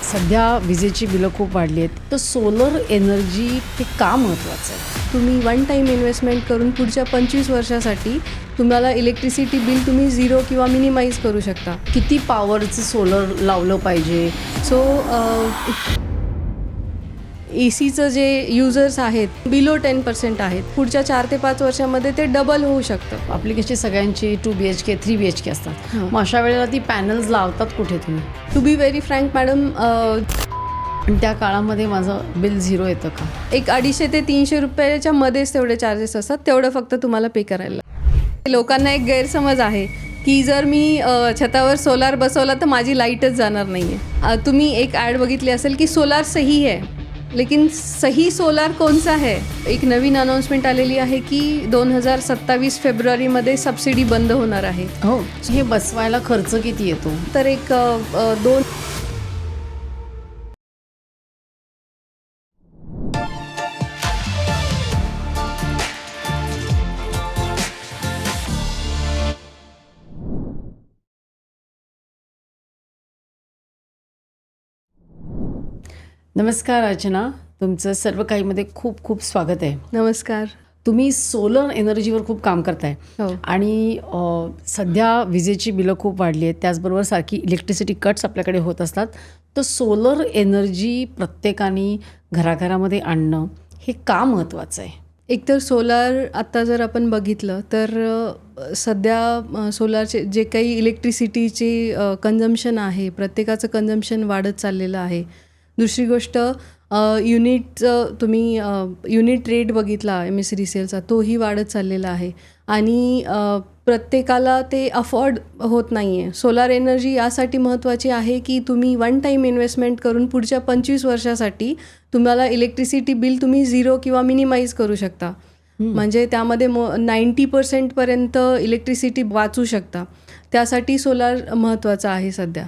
सध्या विजेची बिलं खूप वाढली आहेत, तर सोलर एनर्जी हे का महत्त्वाचं आहे? तुम्ही वन टाईम इन्व्हेस्टमेंट करून पुढच्या 25 वर्षासाठी तुम्हाला इलेक्ट्रिसिटी बिल तुम्ही झिरो किंवा मिनिमाइज करू शकता. किती पॉवरचं सोलर लावलं पाहिजे? सो ACचं जे युजर्स आहेत बिलो 10% आहेत. पुढच्या 4 ते 5 वर्षामध्ये ते डबल होऊ शकतं. आपली कशी सगळ्यांची 2 BHK 3 BHK असतात, मग अशा वेळेला ती पॅनल्स लावतात कुठे तुम्ही? To be very frank madam, आणि त्या काळामध्ये माझं बिल झिरो येतं का? एक 250 ते 300 रुपयाच्या मध्येच तेवढे चार्जेस असतात. तेवढं फक्त तुम्हाला पे करायला लागतं. लोकांना एक गैरसमज आहे की जर मी छतावर सोलार बसवला तर माझी लाईटच जाणार नाही आहे. तुम्ही एक ॲड बघितली असेल की सोलार सही है, लेकिन सही सोलार कोणचा है? एक नवीन अनाउन्समेंट आलेली आहे की 2027 फेब्रुवारीमध्ये सबसिडी बंद होणार आहे. हो, हे बसवायला खर्च किती येतो? तर एक 2 नमस्कार अर्चना, तुमचं सर्व काहीमध्ये खूप खूप स्वागत आहे. नमस्कार. तुम्ही सोलर एनर्जीवर खूप काम करताय हो. आणि सध्या विजेची बिलं खूप वाढली आहेत, त्याचबरोबर सारखी इलेक्ट्रिसिटी कट्स आपल्याकडे होत असतात. तर सोलर एनर्जी प्रत्येकाने घराघरामध्ये आणणं हे का महत्त्वाचं आहे? एकतर सोलार आत्ता जर आपण बघितलं तर सध्या सोलारचे जे काही इलेक्ट्रिसिटीचे कन्झम्पशन आहे, प्रत्येकाचं कन्झम्पशन वाढत चाललेलं आहे. दुसरी गोष्ट, युनिटचं तुम्ही युनिट रेट बघितला MS रिसेलचा, तोही वाढत चाललेला आहे आणि प्रत्येकाला ते अफोर्ड होत नाही आहे. सोलार एनर्जी यासाठी महत्त्वाची आहे की तुम्ही वन टाईम इन्व्हेस्टमेंट करून पुढच्या 25 वर्षासाठी तुम्हाला इलेक्ट्रिसिटी बिल तुम्ही झिरो किंवा मिनिमाइज करू शकता. म्हणजे त्यामध्ये 90% पर्यंत इलेक्ट्रिसिटी वाचू शकता. त्यासाठी सोलार महत्त्वाचं आहे सध्या.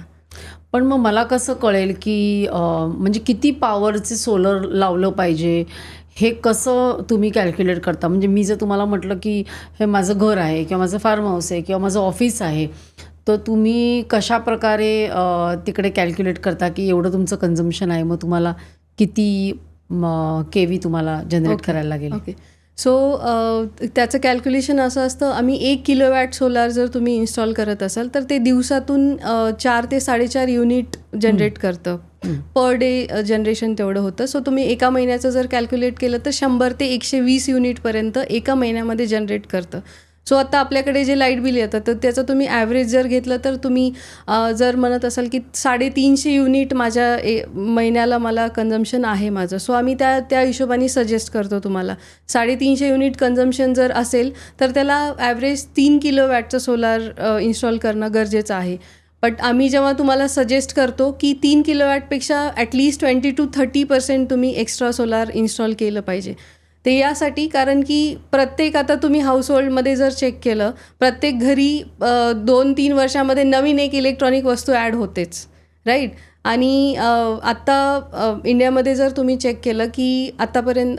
पण मग मला कसं कळेल की म्हणजे किती पॉवरचे सोलर लावलं पाहिजे, हे कसं तुम्ही कॅल्क्युलेट करता? म्हणजे मी जर तुम्हाला म्हटलं की हे माझं घर आहे किंवा माझं फार्म हाऊस आहे किंवा माझं ऑफिस आहे, तर तुम्ही कशाप्रकारे तिकडे कॅल्क्युलेट करता की एवढं तुमचं कन्झम्पशन आहे, मग तुम्हाला किती KV तुम्हाला जनरेट करायला लागेल? ओके. सो त्याचं कॅल्क्युलेशन असं असतं, आम्ही 1 किलोवॅट सोलार जर तुम्ही इन्स्टॉल करत असाल तर ते दिवसातून 4 ते 4.5 युनिट जनरेट करतं. पर डे जनरेशन तेवढं होतं. सो तुम्ही एका महिन्याचं जर कॅल्क्युलेट केलं तर 100 ते 120 युनिटपर्यंत एका महिन्यामध्ये जनरेट करतं. सो आता आपल्याकडे जे लाईट बिल येतं तर त्याचं तुम्ही ॲव्हरेज जर घेतलं तर तुम्ही जर म्हणत असाल की 350 युनिट माझ्या महिन्याला मला कन्झम्पशन आहे माझं, सो आम्ही त्या हिशोबाने सजेस्ट करतो तुम्हाला. 350 युनिट कन्झम्पशन जर असेल तर त्याला ॲव्हरेज 3 किलोवॅटचं सोलार इन्स्टॉल करणं गरजेचं आहे. बट आम्ही जेव्हा तुम्हाला सजेस्ट करतो की 3 किलोवॅटपेक्षा ॲटलीस्ट 20 to 30% तुम्ही एक्स्ट्रा सोलार इन्स्टॉल केलं पाहिजे. ते यासाठी कारण की प्रत्येक, आता तुम्ही हाऊसहोल्डमध्ये जर चेक केलं, प्रत्येक घरी 2-3 वर्षामध्ये नवीन एक इलेक्ट्रॉनिक वस्तू ॲड होतेच, राईट? आणि आत्ता इंडियामध्ये जर तुम्ही चेक केलं की आत्तापर्यंत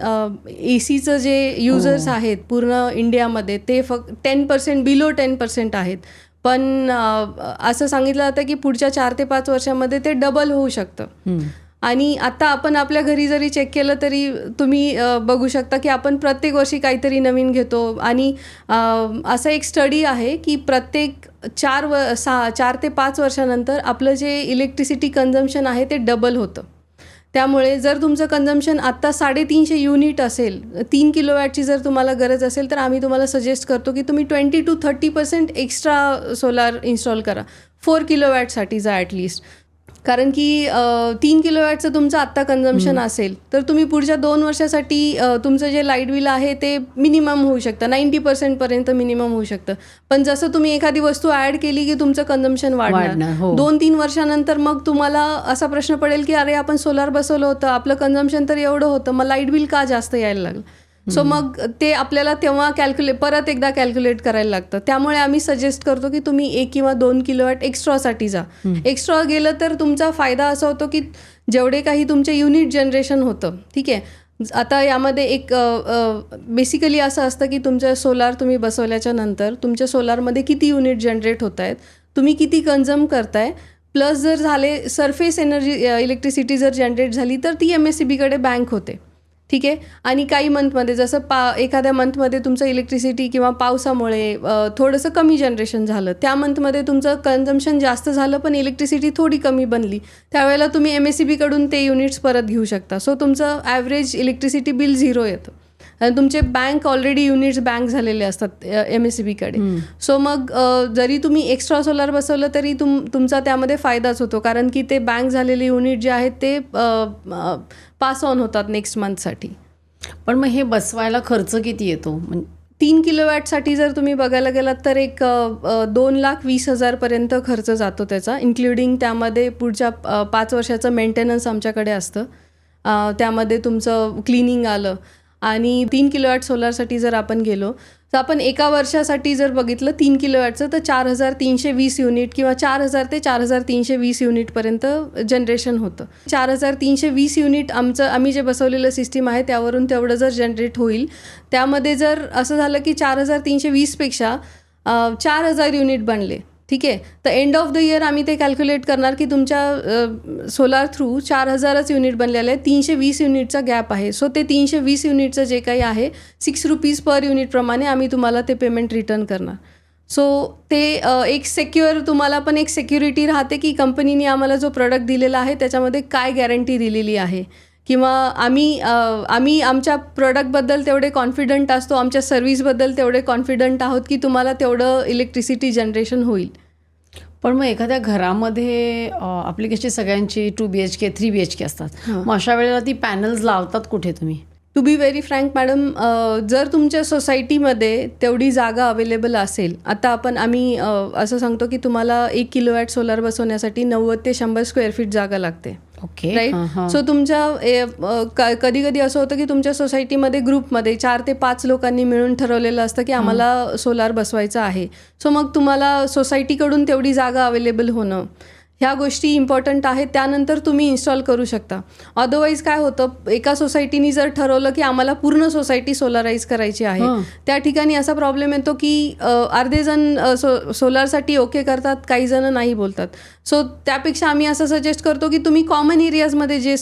ACचं जे युजर्स आहेत पूर्ण इंडियामध्ये ते फक्त 10% बिलो 10% आहेत. पण असं सांगितलं जातं की पुढच्या 4 ते 5 वर्षामध्ये ते डबल होऊ शकतं. आणि आता आपण आपल्या घरी जरी चेक केलं तरी तुम्ही बघू शकता की आपण प्रत्येक वर्षी काहीतरी नवीन घेतो. आणि असं एक स्टडी आहे की प्रत्येक 4 ते 5 वर्षानंतर आपलं जे इलेक्ट्रिसिटी कन्झम्पशन आहे ते डबल होतं. त्यामुळे जर तुमचं कन्झम्पशन आत्ता 350 युनिट असेल, 3 किलोवॅटची जर तुम्हाला गरज असेल तर आम्ही तुम्हाला सजेस्ट करतो की तुम्ही 20 to 30% एक्स्ट्रा सोलार इन्स्टॉल करा 4 किलोवॅटसाठी जा ॲटलिस्ट. कारण की 3 किलोवॅटचं तुमचं आत्ता कन्झम्पशन असेल तर तुम्ही पुढच्या 2 वर्षासाठी तुमचं जे लाईट बिल आहे ते मिनिमम होऊ शकतं, 90% पर्यंत मिनिमम होऊ शकतं. पण जसं तुम्ही एखादी वस्तू ॲड केली की तुमचं कन्झम्पशन वाढणार. 2-3 वर्षानंतर मग तुम्हाला असा प्रश्न पडेल की अरे आपण सोलार बसवलं होतं, आपलं कन्झम्पशन तर एवढं होतं, मग लाईट बिल का जास्त यायला लागलं? सो मग ते आपल्याला तेव्हा परत एकदा कॅल्क्युलेट करायला लागतं. त्यामुळे आम्ही सजेस्ट करतो की तुम्ही 1 किंवा 2 किलोवॅट एक्स्ट्रासाठी जा. एक्स्ट्रा गेलं तर तुमचा फायदा असा होतो की जेवढे काही तुमचे युनिट जनरेशन होतं, ठीक आहे, आता यामध्ये एक बेसिकली असं असतं की तुमच्या सोलार तुम्ही बसवल्याच्या नंतर तुमच्या सोलारमध्ये किती युनिट जनरेट होत आहेत, तुम्ही किती कन्झ्युम करताय, प्लस जर झाले सरफेस एनर्जी इलेक्ट्रिसिटी जर जनरेट झाली तर ती MSCBकडे बँक होते. ठीक आहे. आणि काही मंथमध्ये जसं एखाद्या मंथमध्ये तुमचं इलेक्ट्रिसिटी किंवा पावसामुळे थोडंसं कमी जनरेशन झालं, त्या मंथमध्ये तुमचं कन्झम्पशन जास्त झालं पण इलेक्ट्रिसिटी थोडी कमी बनली, त्यावेळेला तुम्ही MSCBकडून ते युनिट्स परत घेऊ शकता. सो तुमचं ॲव्हरेज इलेक्ट्रिसिटी बिल 0 येतं आणि तुमचे बँक ऑलरेडी युनिट्स बँक झालेले असतात MSCBकडे. सो मग जरी तुम्ही एक्स्ट्रा सोलार बसवलं तरी तुमचा त्यामध्ये फायदाच होतो, कारण की ते बँक झालेले युनिट जे आहेत ते पास ऑन होतात नेक्स्ट मंथसाठी. पण मग हे बसवायला खर्च किती येतो? 3 किलोवॅटसाठी जर तुम्ही बघायला गेलात तर एक 2,20,000 पर्यंत खर्च जातो त्याचा, इन्क्लुडिंग त्यामध्ये पुढच्या 5 वर्षाचं मेंटेनन्स आमच्याकडे असतं. त्यामध्ये तुमचं क्लिनिंग आलं. आणि 3 किलोवॅट सोलारसाठी जर आपण गेलो तर आपण एका वर्षासाठी जर बघितलं 3 किलोवॅटचं तर 4,320 युनिट किंवा 4,000 ते 4,320 युनिटपर्यंत जनरेशन होतं. 4,320 युनिट आम्ही जे बसवलेलं सिस्टीम आहे त्यावरून तेवढं जर जनरेट होईल. त्यामध्ये जर असं झालं की 4,320पेक्षा 4,000 युनिट बनले, ठीक आहे, तर एंड ऑफ द इयर आम्ही ते कॅल्क्युलेट करणार की तुमच्या सोलार थ्रू 4,000च युनिट बनलेले आहे, 320 युनिटचा गॅप आहे. सो ते 320 युनिटचं जे काही आहे ₹6 पर युनिटप्रमाणे आम्ही तुम्हाला ते पेमेंट रिटर्न करणार. सो ते एक सेक्युअर, तुम्हाला पण एक सिक्युरिटी राहते की कंपनीने आम्हाला जो प्रोडक्ट दिलेला आहे त्याच्यामध्ये काय गॅरंटी दिलेली आहे, किंवा आम्ही आमच्या प्रोडक्टबद्दल तेवढे कॉन्फिडंट असतो, आमच्या सर्व्हिसबद्दल तेवढे कॉन्फिडंट आहोत की तुम्हाला तेवढं इलेक्ट्रिसिटी जनरेशन होईल. पण मग एखाद्या घरामध्ये आपली कशी सगळ्यांची 2 BHK 3 BHK असतात, मग अशा वेळेला ती पॅनल्स लावतात कुठे तुम्ही? To be very frank madam, जर तुमच्या सोसायटीमध्ये तेवढी जागा अवेलेबल असेल, आता आम्ही असं सांगतो की तुम्हाला 1 किलोवॅट सोलार बसवण्यासाठी 90 ते 100 स्क्वेअर फीट जागा लागते. Okay, right. सो तुमच्या कधी कधी असं होतं की तुमच्या सोसायटीमध्ये ग्रुपमध्ये 4 ते 5 लोकांनी मिळून ठरवलेलं असतं की आम्हाला सोलार बसवायचं आहे. सो मग तुम्हाला सोसायटीकडून तेवढी जागा अवेलेबल होणं, ह्या गोष्टी इम्पॉर्टंट आहेत. त्यानंतर तुम्ही इन्स्टॉल करू शकता. अदरवाईज काय होतं, एका सोसायटीनी जर ठरवलं की आम्हाला पूर्ण सोसायटी सोलाराईज करायची आहे, त्या ठिकाणी असा प्रॉब्लेम येतो की अर्धे जण सोलारसाठी ओके करतात, काही जण नाही बोलतात. सो त्यापेक्षा आम्ही असं सजेस्ट करतो की तुम्ही कॉमन एरियाजमध्ये जे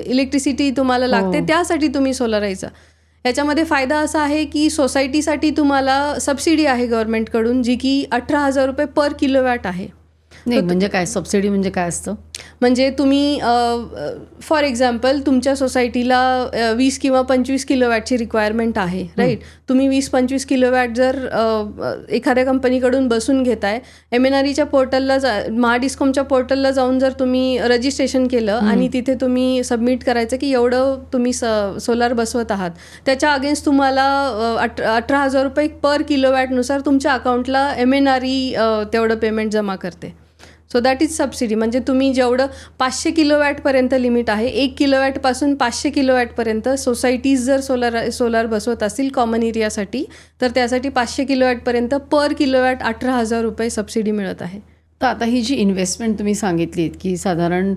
इलेक्ट्रिसिटी तुम्हाला लागते त्यासाठी तुम्ही सोलाराईज. याच्यामध्ये फायदा असा आहे की सोसायटीसाठी तुम्हाला सबसिडी आहे गव्हर्नमेंटकडून, जी की ₹18,000 पर किलोवॅट आहे. नाही, म्हणजे काय सबसिडी म्हणजे काय असतं? म्हणजे तुम्ही फॉर एक्झाम्पल तुमच्या सोसायटीला 20 किंवा 25 किलोवॅटची रिक्वायरमेंट आहे, राईट. तुम्ही 20-25 किलोवॅट जर एखाद्या कंपनीकडून बसून घेताय, MNREच्या पोर्टलला महाडिस्कॉमच्या पोर्टलला जाऊन जर तुम्ही रजिस्ट्रेशन केलं आणि तिथे तुम्ही सबमिट करायचं की एवढं तुम्ही सोलार बसवत आहात, त्याच्या अगेन्स्ट तुम्हाला ₹18,000 पर किलोवॅटनुसार तुमच्या अकाउंटला MNRE तेवढं पेमेंट जमा करते. So that is subsidy. म्हणजे तुम्ही जेवढं 500 किलोवॅटपर्यंत लिमिट आहे, 1 किलोवॅटपासून 500 किलोवॅटपर्यंत सोसायटीज जर सोलार बसवत असतील कॉमन एरियासाठी, तर त्यासाठी 500 किलोवॅटपर्यंत पर किलोवॅट ₹18,000 सबसिडी मिळत आहे. तर आता ही जी इन्व्हेस्टमेंट तुम्ही सांगितलीत की साधारण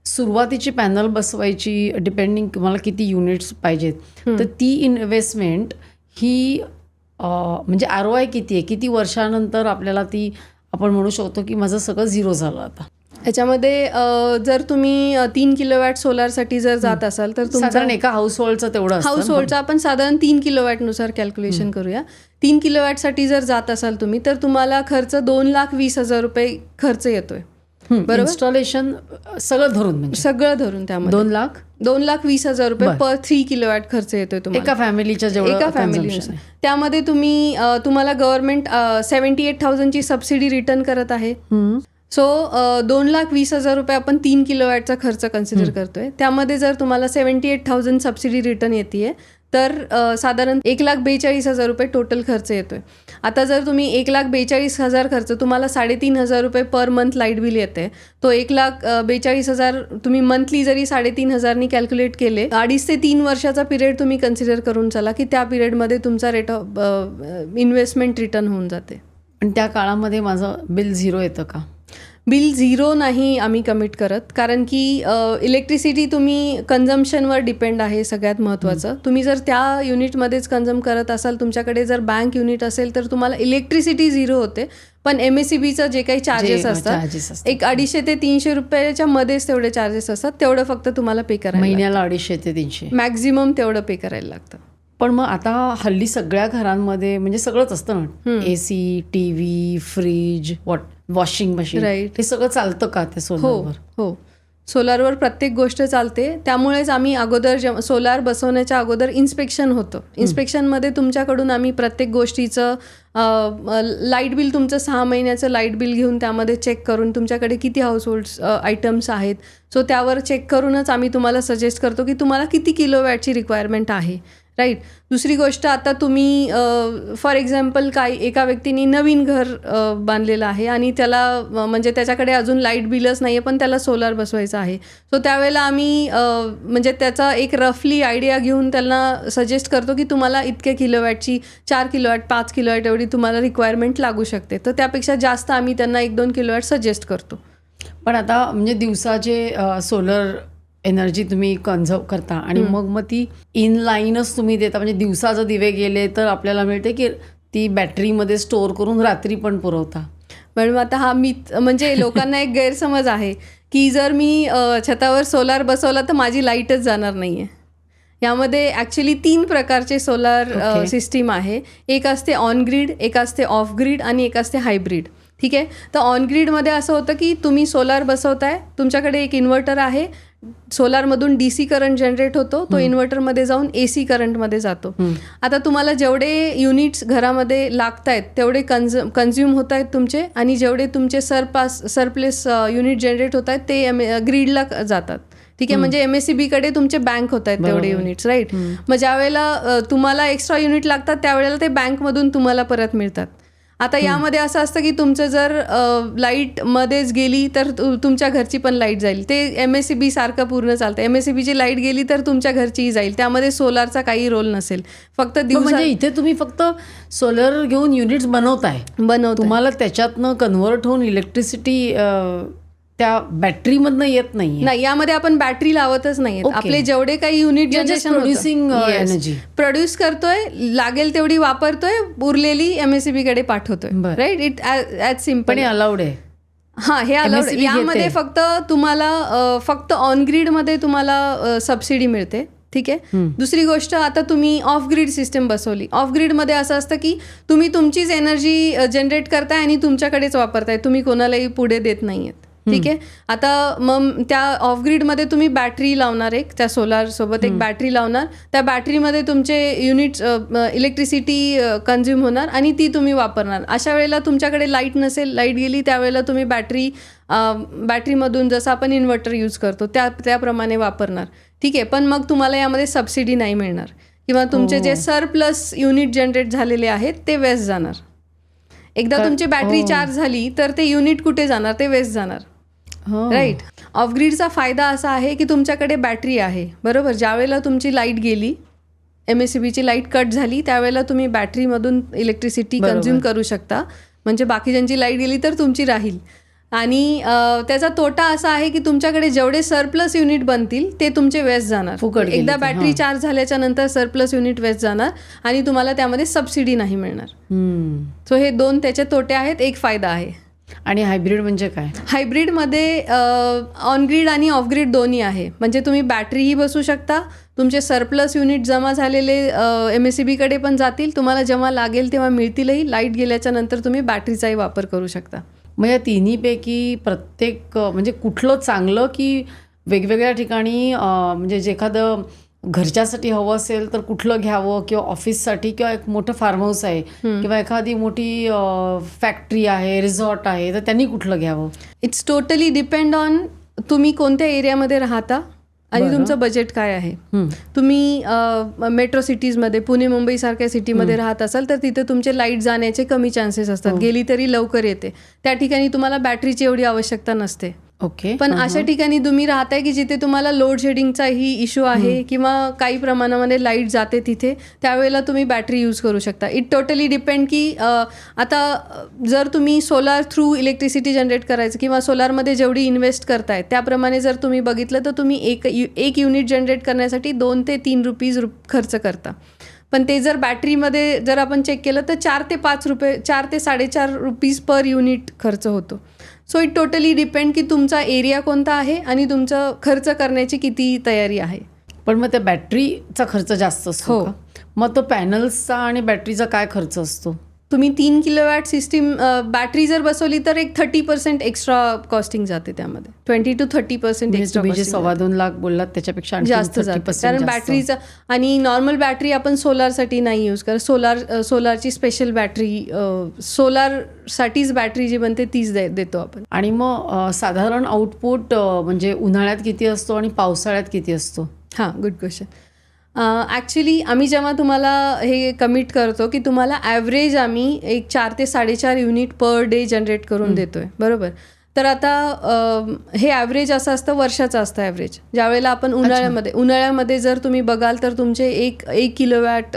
सुरुवातीची पॅनल बसवायची डिपेंडिंग तुम्हाला किती युनिट्स पाहिजेत, तर ती इन्व्हेस्टमेंट ही म्हणजे ROI किती आहे, किती वर्षानंतर आपल्याला ती आपण म्हणू शकतो की माझं सगळं 0 झालं आता? याच्यामध्ये जर तुम्ही 3 किलोवॅट सोलारसाठी जर जात असाल तर साधारण एका हाऊसहोल्डचं तेवढं असतं. हाऊसहोल्डचं आपण साधारण 3 किलोवॅटनुसार कॅल्क्युलेशन करूया. 3 किलोवॅटसाठी जर जात असाल तुम्ही, तर तुम्हाला खर्च ₹2,20,000 खर्च येतोय. बरोबर. इन्स्टॉलेशन सगळं धरून, म्हणजे सगळं धरून त्यामध्ये ₹2,20,000 पर 3 किलोवॅट खर्च येतोय तुम्हाला एका फॅमिलीच्या जेवढं एका फॅमिलीनुसार. त्यामध्ये तुम्हाला गव्हर्नमेंट 78,000ची सबसिडी रिटर्न करत आहे. सो ₹2,20,000 आपण 3 किलोवॅटचा खर्च कन्सिडर करतोय. त्यामध्ये जर तुम्हाला 78,000 सबसिडी रिटर्न येते तर साधारण ₹1,42,000 टोटल खर्च येतोय. आता जर तुम्ही ₹1,42,000 खर्च, तुम्हाला ₹3,500 पर मंथ लाईट बिल येते, तो ₹1,42,000 तुम्ही मंथली जरी 3,500नी कॅल्क्युलेट केले, 2.5 ते 3 वर्षाचा पिरियड तुम्ही कन्सिडर करून चला की त्या पिरियडमध्ये तुमचा रेट ऑफ इन्व्हेस्टमेंट रिटर्न होऊन जाते. आणि त्या काळामध्ये माझं बिल 0 येतं का? बिल झिरो नाही आम्ही कमिट करत, कारण की इलेक्ट्रिसिटी तुम्ही कन्झम्पशनवर डिपेंड आहे सगळ्यात महत्त्वाचं. तुम्ही जर त्या युनिटमध्येच कन्झ्युम करत असाल, तुमच्याकडे जर बँक युनिट असेल तर तुम्हाला इलेक्ट्रिसिटी झिरो होते, पण MSEBीचं जे काही चार्जेस असतात 250 ते 300 रुपयाच्या मध्येच तेवढे चार्जेस असतात, तेवढं फक्त तुम्हाला पे करायला महिन्याला 250 ते 300 मॅक्झिमम तेवढं पे करायला लागतं. पण मग आता हल्ली सगळ्या घरांमध्ये म्हणजे सगळंच असतं ना, AC, TV, fridge, washing machine, right, हे सगळं चालतं का त्या सोलरवर? हो, सोलारवर प्रत्येक गोष्ट चालते. त्यामुळेच आम्ही अगोदर सोलार बसवण्याच्या अगोदर इन्स्पेक्शन होतं. इन्स्पेक्शनमध्ये तुमच्याकडून आम्ही प्रत्येक गोष्टीचं लाईट बिल, तुमचं 6 महिन्याचं लाईट बिल घेऊन त्यामध्ये चेक करून तुमच्याकडे किती हाऊसहोल्ड्स आयटम्स आहेत, सो त्यावर चेक करूनच आम्ही तुम्हाला सजेस्ट करतो की तुम्हाला किती किलोवॅटची रिक्वायरमेंट आहे. राईट. दुसरी गोष्ट, आता तुम्ही फॉर एक्झाम्पल एका व्यक्तीने नवीन घर बांधलेलं आहे आणि त्याला म्हणजे त्याच्याकडे अजून लाईट बिलच नाही आहे, पण त्याला सोलार बसवायचं आहे. सो त्यावेळेला आम्ही म्हणजे त्याचा एक रफली आयडिया घेऊन त्यांना सजेस्ट करतो की तुम्हाला इतक्या किलोवॅटची 4 किलोवॅट 5 किलोवॅट एवढी तुम्हाला रिक्वायरमेंट लागू शकते. तर त्यापेक्षा जास्त आम्ही त्यांना 1-2 किलोवॅट सजेस्ट करतो. पण आता म्हणजे दिवसाचे सोलर एनर्जी तुम्ही कन्झर्व करता आणि मग ती इनलाईनच तुम्ही देता, म्हणजे दिवसा जर दिवे गेले तर आपल्याला मिळते की ती बॅटरीमध्ये स्टोअर करून रात्री पण पुरवता. मॅडम, आता हा म्हणजे लोकांना एक गैरसमज आहे की जर मी छतावर सोलार बसवला तर माझी लाईटच जाणार नाही आहे. यामध्ये ॲक्च्युली 3 प्रकारचे सोलार सिस्टीम आहे. एक असते ऑन ग्रीड, एक असते ऑफ ग्रीड आणि एक असते हायब्रीड. ठीक आहे. तर ऑन ग्रीडमध्ये असं होतं की तुम्ही सोलार बसवताय, तुमच्याकडे एक इन्व्हर्टर आहे, सोलारमधून DC करंट जनरेट होतो, तो इन्व्हर्टरमध्ये जाऊन AC करंटमध्ये जातो. आता तुम्हाला जेवढे युनिट्स घरामध्ये लागत आहेत तेवढे कन्झ्युम होत आहेत तुमचे, आणि जेवढे तुमचे सरप्लस युनिट जनरेट होत आहेत ते ग्रीडला जातात. ठीक आहे. म्हणजे MSEBीकडे तुमचे बँक होत आहेत तेवढे युनिट्स. राईट. मग ज्या वेळेला तुम्हाला एक्स्ट्रा युनिट लागतात त्यावेळेला ते बँकमधून तुम्हाला परत मिळतात. आता यामध्ये असं असतं की तुमचं जर लाईट मध्येच गेली तर तुमच्या घरची पण लाईट जाईल. ते MSEB सारखं पूर्ण चालतं. MSEBची लाईट गेली तर तुमच्या घरचीही जाईल. त्यामध्ये सोलारचा काही रोल नसेल. फक्त म्हणजे इथे तुम्ही फक्त सोलर घेऊन युनिट्स बनवताय, तुम्हाला त्याच्यातनं कन्व्हर्ट होऊन इलेक्ट्रिसिटी त्या बॅटरीमधनं येत नाही. यामध्ये आपण बॅटरी लावतच नाही. आपले जेवढे काही युनिट जनरेशन प्रोड्यूस करतोय, लागेल तेवढी वापरतोय, उरलेली MSEBीकडे पाठवतोय. Right. It as simple. Allowed आहे. हां, हे अलाउड. यामध्ये फक्त तुम्हाला फक्त ऑन ग्रीडमध्ये तुम्हाला सबसिडी मिळते. ठीक आहे. दुसरी गोष्ट, आता तुम्ही ऑफ ग्रीड सिस्टम बसवली. ऑफ ग्रीडमध्ये असं असतं की तुम्ही तुमचीच एनर्जी जनरेट करताय आणि तुमच्याकडेच वापरताय, तुम्ही कोणालाही पुढे देत नाही आहेत. ठीक आहे. आता मग त्या ऑफ ग्रीडमध्ये तुम्ही बॅटरी लावणार, एक त्या सोलारसोबत एक बॅटरी लावणार, त्या बॅटरीमध्ये तुमचे युनिट्स इलेक्ट्रिसिटी कन्झ्युम होणार आणि ती तुम्ही वापरणार. अशा वेळेला तुमच्याकडे लाईट नसेल, लाईट गेली त्यावेळेला तुम्ही बॅटरीमधून जसं आपण इन्व्हर्टर यूज करतो त्याप्रमाणे वापरणार. ठीक आहे. पण मग तुम्हाला यामध्ये सबसिडी नाही मिळणार, किंवा तुमचे जे सरप्लस युनिट जनरेट झालेले आहेत ते वेस्ट जाणार. एकदा तुमची बॅटरी चार्ज झाली तर ते युनिट कुठे जाणार, ते वेस्ट जाणार. राईट. ऑफ ग्रीडचा फायदा असा आहे की तुमच्याकडे बॅटरी आहे, बरोबर. ज्यावेळेला तुमची लाईट गेली, MSEBीची लाईट कट झाली, त्यावेळेला तुम्ही बॅटरीमधून इलेक्ट्रिसिटी कन्झ्युम करू शकता. म्हणजे बाकीच्यांची लाईट गेली तर तुमची राहील. आणि त्याचा तोटा असा आहे की तुमच्याकडे जेवढे सरप्लस युनिट बनतील ते तुमचे वेस्ट जाणार. एकदा बॅटरी चार्ज झाल्याच्या नंतर सरप्लस युनिट वेस्ट जाणार आणि तुम्हाला त्यामध्ये सबसिडी नाही मिळणार. सो हे 2 त्याचे तोटे आहेत. एक फायदा आहे. आणि हायब्रिड म्हणजे काय? हायब्रिडमध्ये ऑन ग्रीड आणि ऑफ ग्रीड दोन्ही आहे. म्हणजे तुम्ही बॅटरीही बसवू शकता, तुमचे सरप्लस युनिट जमा झालेले MSEBीकडे पण जातील, तुम्हाला जेव्हा लागेल तेव्हा मिळतीलही. लाईट गेल्याच्या नंतर तुम्ही बॅटरीचाही वापर करू शकता. मग या तिन्हीपैकी प्रत्येक म्हणजे कुठलं चांगलं, की वेगवेगळ्या ठिकाणी म्हणजे जे एखादं घरच्यासाठी हवं असेल तर कुठलं घ्यावं, किंवा ऑफिससाठी, किंवा एक मोठं फार्म हाऊस आहे, किंवा एखादी मोठी फॅक्टरी आहे, रिसॉर्ट आहे, तर त्यांनी कुठलं घ्यावं? इट्स टोटली डिपेंड ऑन तुम्ही कोणत्या एरियामध्ये राहता आणि तुमचं बजेट काय आहे. तुम्ही मेट्रो सिटीजमध्ये, पुणे मुंबई सारख्या सिटीमध्ये राहत असाल तर तिथे तुमचे लाईट जाण्याचे कमी चान्सेस असतात. गेली तरी लवकर येते. त्या ठिकाणी तुम्हाला बॅटरीची एवढी आवश्यकता नसते. ओके. पण अशा ठिकाणी तुम्ही राहताय की जिथे तुम्हाला लोड शेडिंगचाही इश्यू आहे किंवा काही प्रमाणामध्ये लाईट जाते तिथे, त्यावेळेला तुम्ही बॅटरी यूज करू शकता. इट टोटली डिपेंड की आता जर तुम्ही सोलार थ्रू इलेक्ट्रिसिटी जनरेट करायचं किंवा सोलारमध्ये जेवढी इन्व्हेस्ट करताय त्याप्रमाणे जर तुम्ही बघितलं तर तुम्ही एक युनिट जनरेट करण्यासाठी 2 ते 3 रुपीज खर्च करता. पण ते जर बॅटरीमध्ये जर आपण चेक केलं तर 4 ते 5 रुपये, 4 ते 4.5 रुपीज पर युनिट खर्च होतो. सो इट टोटली डिपेंड की तुमचा एरिया कोणता आहे आणि तुमचं खर्च करण्याची किती तयारी आहे. पण मग त्या बॅटरीचा खर्च जास्त असतो हो. का? मग तो पॅनल्सचा आणि बॅटरीचा काय खर्च असतो? तुम्ही 3 किलोवॅट सिस्टीम बॅटरी जर बसवली तर एक 30% एक्स्ट्रा कॉस्टिंग जाते त्यामध्ये. 20 to 30% म्हणजे एक्स्ट्रा तुम्ही जे 2.25 लाख बोललात त्याच्यापेक्षा आणखी जास्त जाते. 30% कारण जास्त. बॅटरीचा आणि नॉर्मल बॅटरी आपण सोलारसाठी नाही यूज करत. सोलारची स्पेशल बॅटरी, सोलारसाठीच बॅटरी जी बनते तीच देतो आपण. आणि मग साधारण आउटपुट म्हणजे उन्हाळ्यात किती असतो आणि पावसाळ्यात किती असतो? हां, गुड क्वेश्चन. ॲक्च्युली आम्ही जेव्हा तुम्हाला हे कमिट करतो की तुम्हाला ॲव्हरेज आम्ही एक 4 ते 4.5 युनिट पर डे जनरेट करून देतोय, बरोबर. तर आता हे ॲव्हरेज असं असतं, वर्षाचं असतं ॲव्हरेज. ज्यावेळेला आपण उन्हाळ्यामध्ये जर तुम्ही बघाल तर तुमचे एक किलोवॅट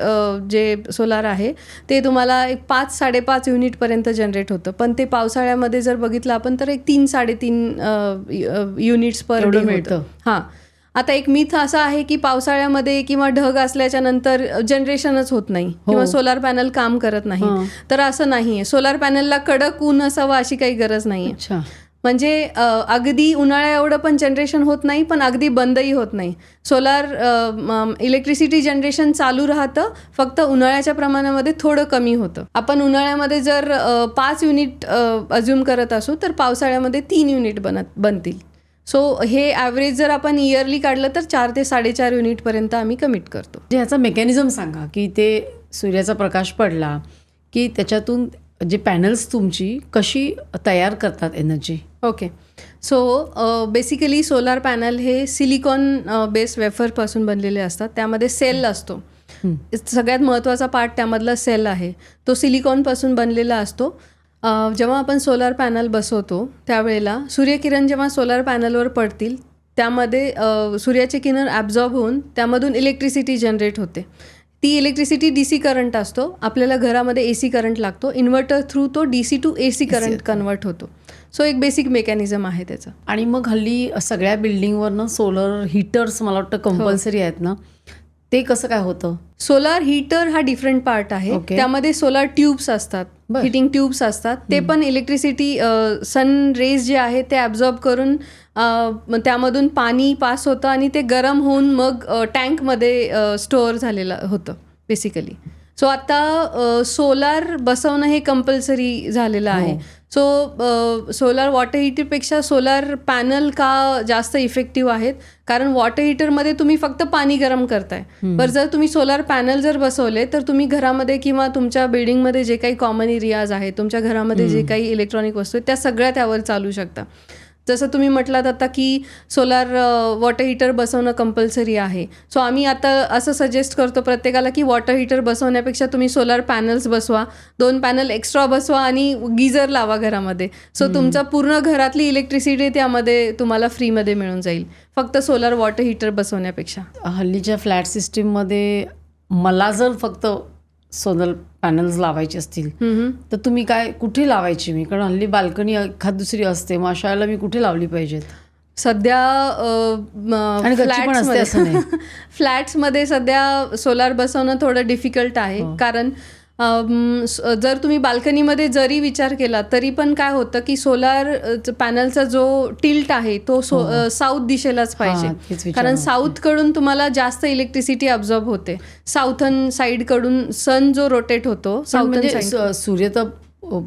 जे सोलार आहे ते तुम्हाला एक 5-5.5 युनिटपर्यंत जनरेट होतं. पण ते पावसाळ्यामध्ये जर बघितलं आपण तर एक 3-3.5 युनिट्स पर डे मिळतं. हां. आता एक मिथ असा आहे की पावसाळ्यामध्ये किंवा ढग असल्याच्या नंतर जनरेशनच होत नाही किंवा सोलार पॅनल काम करत नाही. तर असं नाही आहे. सोलार पॅनलला कडक ऊन असावं अशी काही गरज नाही आहे. म्हणजे अगदी उन्हाळ्या एवढं पण जनरेशन होत नाही, पण अगदी बंदही होत नाही. सोलार इलेक्ट्रिसिटी जनरेशन चालू राहतं, फक्त उन्हाळ्याच्या प्रमाणामध्ये थोडं कमी होतं. आपण उन्हाळ्यामध्ये जर 5 युनिट अज्युम करत असू तर पावसाळ्यामध्ये 3 युनिट बनतील. सो हे ॲव्हरेज जर आपण इयरली काढलं तर 4 ते 4.5 युनिटपर्यंत आम्ही कमिट करतो. म्हणजे ह्याचा मेकॅनिझम सांगा की ते सूर्याचा प्रकाश पडला की त्याच्यातून जे पॅनल्स तुमची कशी तयार करतात energy? Okay. So basically solar panel हे सिलिकॉन बेस वेफरपासून बनलेले असतात. त्यामध्ये सेल असतो. सगळ्यात महत्त्वाचा पार्ट त्यामधला सेल आहे, तो सिलिकॉनपासून बनलेला असतो. जेव्हा आपण सोलार पॅनल बसवतो त्यावेळेला सूर्यकिरण जेव्हा सोलार पॅनलवर पडतील त्यामध्ये सूर्याचे किरण ॲब्झॉर्ब होऊन त्यामधून इलेक्ट्रिसिटी जनरेट होते. ती इलेक्ट्रिसिटी DC करंट असतो. आपल्याला घरामध्ये AC करंट लागतो. इन्व्हर्टर थ्रू तो DC to AC current convert होतो. सो एक बेसिक मेकॅनिझम आहे त्याचं. आणि मग हल्ली सगळ्या बिल्डिंगवरनं सोलर हीटर्स मला वाटतं कंपल्सरी आहेत ना, ते कसं काय होतं? सोलार हीटर हा डिफरंट पार्ट आहे. त्यामध्ये सोलार ट्यूब्स असतात, हिटिंग ट्यूब्स असतात. ते पण इलेक्ट्रिसिटी सन रेज जे आहे ते ॲब्झॉर्ब करून त्यामधून पाणी पास होतं आणि ते गरम होऊन मग टँकमध्ये स्टोअर झालेलं होतं बेसिकली. सो आता सोलार बसवणं हे कंपल्सरी झालेलं आहे. सो सोलार वॉटर हीटरपेक्षा सोलार पॅनल का जास्त इफेक्टिव्ह आहेत, कारण वॉटर हीटरमध्ये तुम्ही फक्त पाणी गरम करताय. बरं, जर तुम्ही सोलार पॅनल जर बसवले तर तुम्ही घरामध्ये किंवा तुमच्या बिल्डिंगमध्ये जे काही कॉमन एरियाज आहेत, तुमच्या घरामध्ये जे काही इलेक्ट्रॉनिक वस्तू आहेत त्या सगळ्या त्यावर चालू शकता. जसं तुम्ही म्हटलात आता की सोलार वॉटर हीटर बसवणं कंपल्सरी आहे. सो आम्ही आता असं सजेस्ट करतो प्रत्येकाला की वॉटर हीटर बसवण्यापेक्षा तुम्ही सोलार पॅनल्स बसवा, 2 पॅनल एक्स्ट्रा बसवा आणि गिझर लावा घरामध्ये. सो तुमचा पूर्ण घरातली इलेक्ट्रिसिटी त्यामध्ये तुम्हाला फ्रीमध्ये मिळून जाईल, फक्त सोलार वॉटर हीटर बसवण्यापेक्षा. हल्लीच्या फ्लॅट सिस्टीममध्ये मला जर फक्त सोलर पॅनल्स लावायचे असतील तर तुम्ही कुठे लावायची? मी कारण हल्ली बाल्कनी एखाद दुसरी असते, मग अशा वेळेला मी कुठे लावली पाहिजेत? सध्या फ्लॅट्समध्ये सध्या सोलार बसवणं थोडं डिफिकल्ट आहे. कारण जर तुम्ही बाल्कनीमध्ये जरी विचार केला तरी पण काय होतं की सोलार पॅनलचा जो टिल्ट आहे तो साऊथ दिशेलाच पाहिजे, कारण साऊथकडून तुम्हाला जास्त इलेक्ट्रिसिटी ॲब्झॉर्ब होते. साऊथर्न साईडकडून सन जो रोटेट होतो, सूर्य तर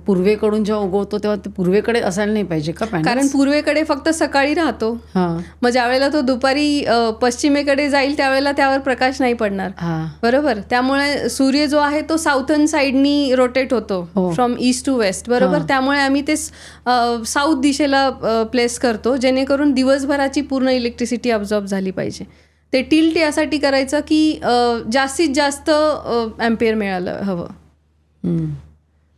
पूर्वेकडून जेव्हा उगवतो तेव्हा ते पूर्वेकडे असायला नाही पाहिजे का? कारण पूर्वेकडे फक्त सकाळी राहतो, मग ज्यावेळेला तो दुपारी पश्चिमेकडे जाईल त्यावेळेला त्यावर प्रकाश नाही पडणार, बरोबर. त्यामुळे सूर्य जो आहे तो साऊथर्न साईडनी रोटेट होतो फ्रॉम ईस्ट टू वेस्ट, बरोबर. त्यामुळे आम्ही ते साऊथ दिशेला प्लेस करतो जेणेकरून दिवसभराची पूर्ण इलेक्ट्रिसिटी अब्झॉर्ब झाली पाहिजे. ते टिल्ट यासाठी करायचं की जास्तीत जास्त ॲम्पियर मिळालं हवं.